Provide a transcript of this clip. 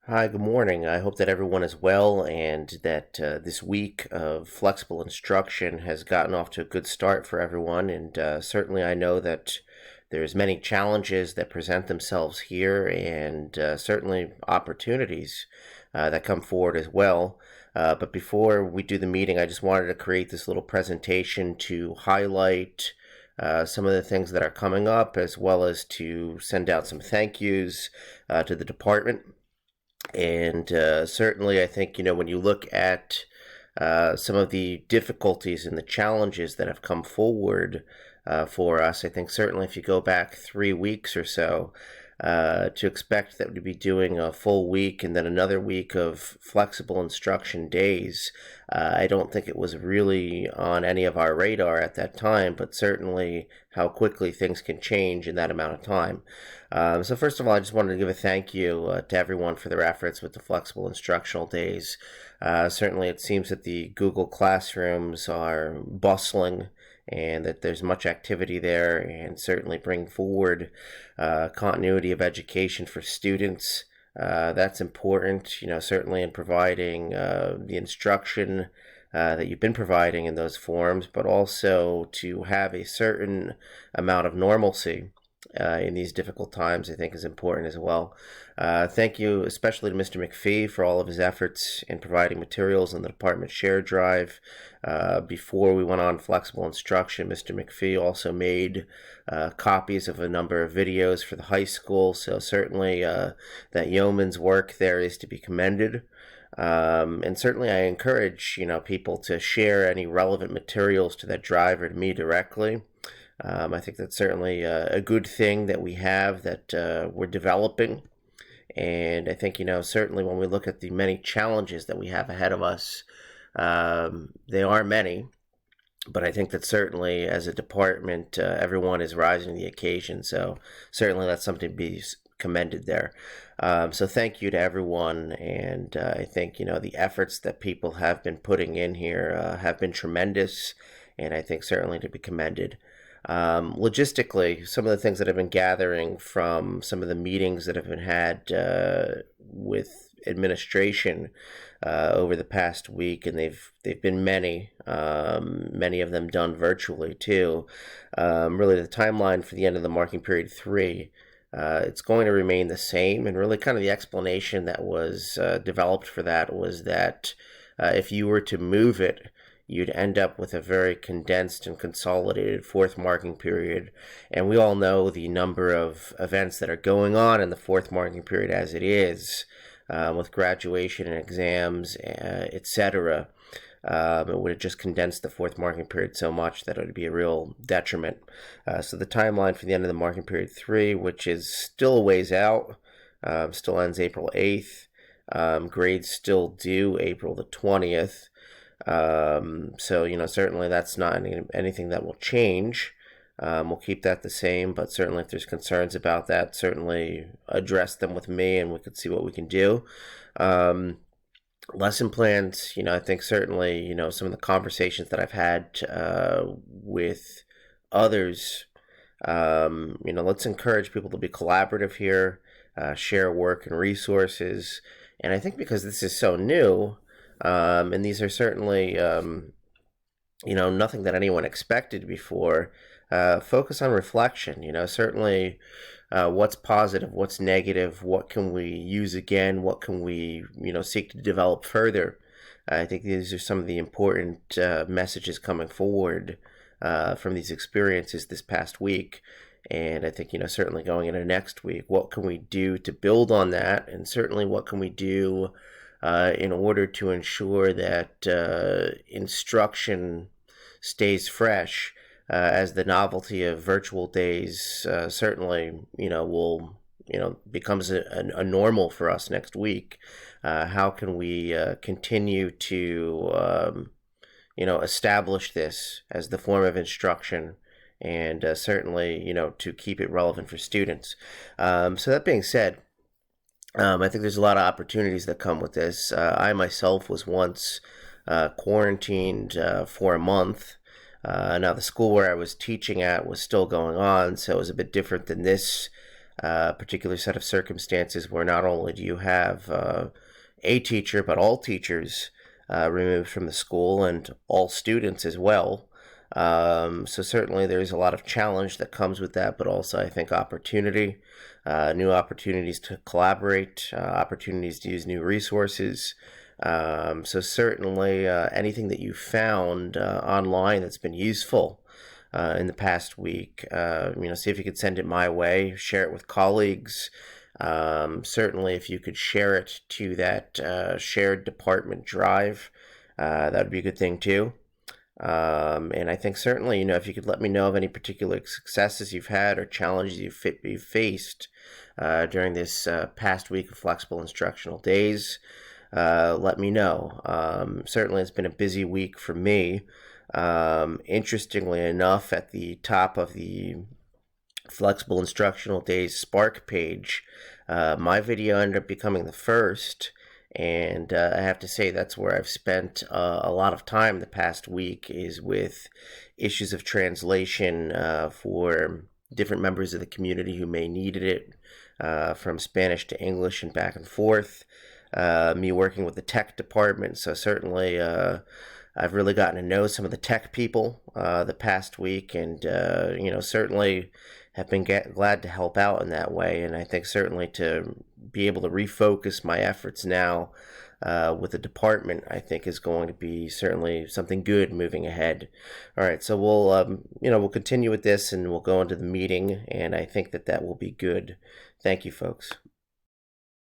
Hi, good morning. I hope that everyone is well and that this week of flexible instruction has gotten off to a good start for everyone. And certainly, I know that there's many challenges that present themselves here, and certainly opportunities that come forward as well. But before we do the meeting, I just wanted to create this little presentation to highlight some of the things that are coming up, as well as to send out some thank yous to the department. And certainly, I think, when you look at some of the difficulties and the challenges that have come forward for us, I think certainly if you go back 3 weeks or so, to expect that we'd be doing a full week and then another week of flexible instruction days, I don't think it was really on any of our radar at that time, but certainly how quickly things can change in that amount of time. So first of all, I just wanted to give a thank you to everyone for their efforts with the flexible instructional days. Certainly it seems that the Google Classrooms are bustling and that there's much activity there, and certainly bring forward continuity of education for students. That's important, certainly in providing the instruction that you've been providing in those forms, but also to have a certain amount of normalcy in these difficult times, I think is important as well. Thank you especially to Mr. McPhee for all of his efforts in providing materials in the department share drive. Before we went on flexible instruction, Mr. McPhee also made copies of a number of videos for the high school, so certainly that yeoman's work there is to be commended. And certainly I encourage, people to share any relevant materials to that drive or to me directly. I think that's certainly a good thing that we have, that we're developing. And I think, certainly when we look at the many challenges that we have ahead of us, they are many. But I think that certainly as a department, everyone is rising to the occasion. So certainly that's something to be commended there. So thank you to everyone. And I think, the efforts that people have been putting in here have been tremendous. And I think certainly to be commended. Logistically, some of the things that I've been gathering from some of the meetings that have been had with administration over the past week, and they've been many, many of them done virtually too. Really, the timeline for the end of the marking period 3. It's going to remain the same, and really kind of the explanation that was developed for that was that if you were to move it, you'd end up with a very condensed and consolidated fourth marking period. And we all know the number of events that are going on in the fourth marking period as it is, with graduation and exams, etc. It would have just condensed the fourth marking period so much that it would be a real detriment. So the timeline for the end of the marking period 3, which is still a ways out, still ends April 8th. Grades still due April the 20th. So, certainly that's not anything that will change. We'll keep that the same, but certainly if there's concerns about that, certainly address them with me and we could see what we can do. Lesson plans, I think certainly, some of the conversations that I've had with others, let's encourage people to be collaborative here, share work and resources. And I think because this is so new, and these are certainly, nothing that anyone expected before. Focus on reflection, certainly what's positive, what's negative, what can we use again, what can we, seek to develop further. I think these are some of the important messages coming forward from these experiences this past week. And I think, certainly going into next week, what can we do to build on that? And certainly what can we do in order to ensure that instruction stays fresh as the novelty of virtual days certainly, will, becomes a normal for us next week. How can we continue to, establish this as the form of instruction and certainly, to keep it relevant for students. So that being said, I think there's a lot of opportunities that come with this. I myself was once quarantined for a month. Now, the school where I was teaching at was still going on, so it was a bit different than this particular set of circumstances where not only do you have a teacher, but all teachers removed from the school and all students as well. So certainly there's a lot of challenge that comes with that, but also I think opportunity, new opportunities to collaborate, opportunities to use new resources. So certainly anything that you found online that's been useful in the past week, see if you could send it my way, share it with colleagues. Certainly if you could share it to that shared department drive, that would be a good thing too. And I think certainly, if you could let me know of any particular successes you've had or challenges you've faced during this past week of flexible instructional days, let me know. Certainly it's been a busy week for me. Interestingly enough, at the top of the Flexible Instructional Days Spark page, my video ended up becoming the first. And I have to say that's where I've spent a lot of time the past week, is with issues of translation for different members of the community who may needed it, from Spanish to English and back and forth. Me working with the tech department, so certainly I've really gotten to know some of the tech people the past week, and certainly have been glad to help out in that way. And I think certainly to be able to refocus my efforts now with the department, I think is going to be certainly something good moving ahead. All right, so we'll continue with this, and we'll go into the meeting, and I think that will be good. Thank you, folks.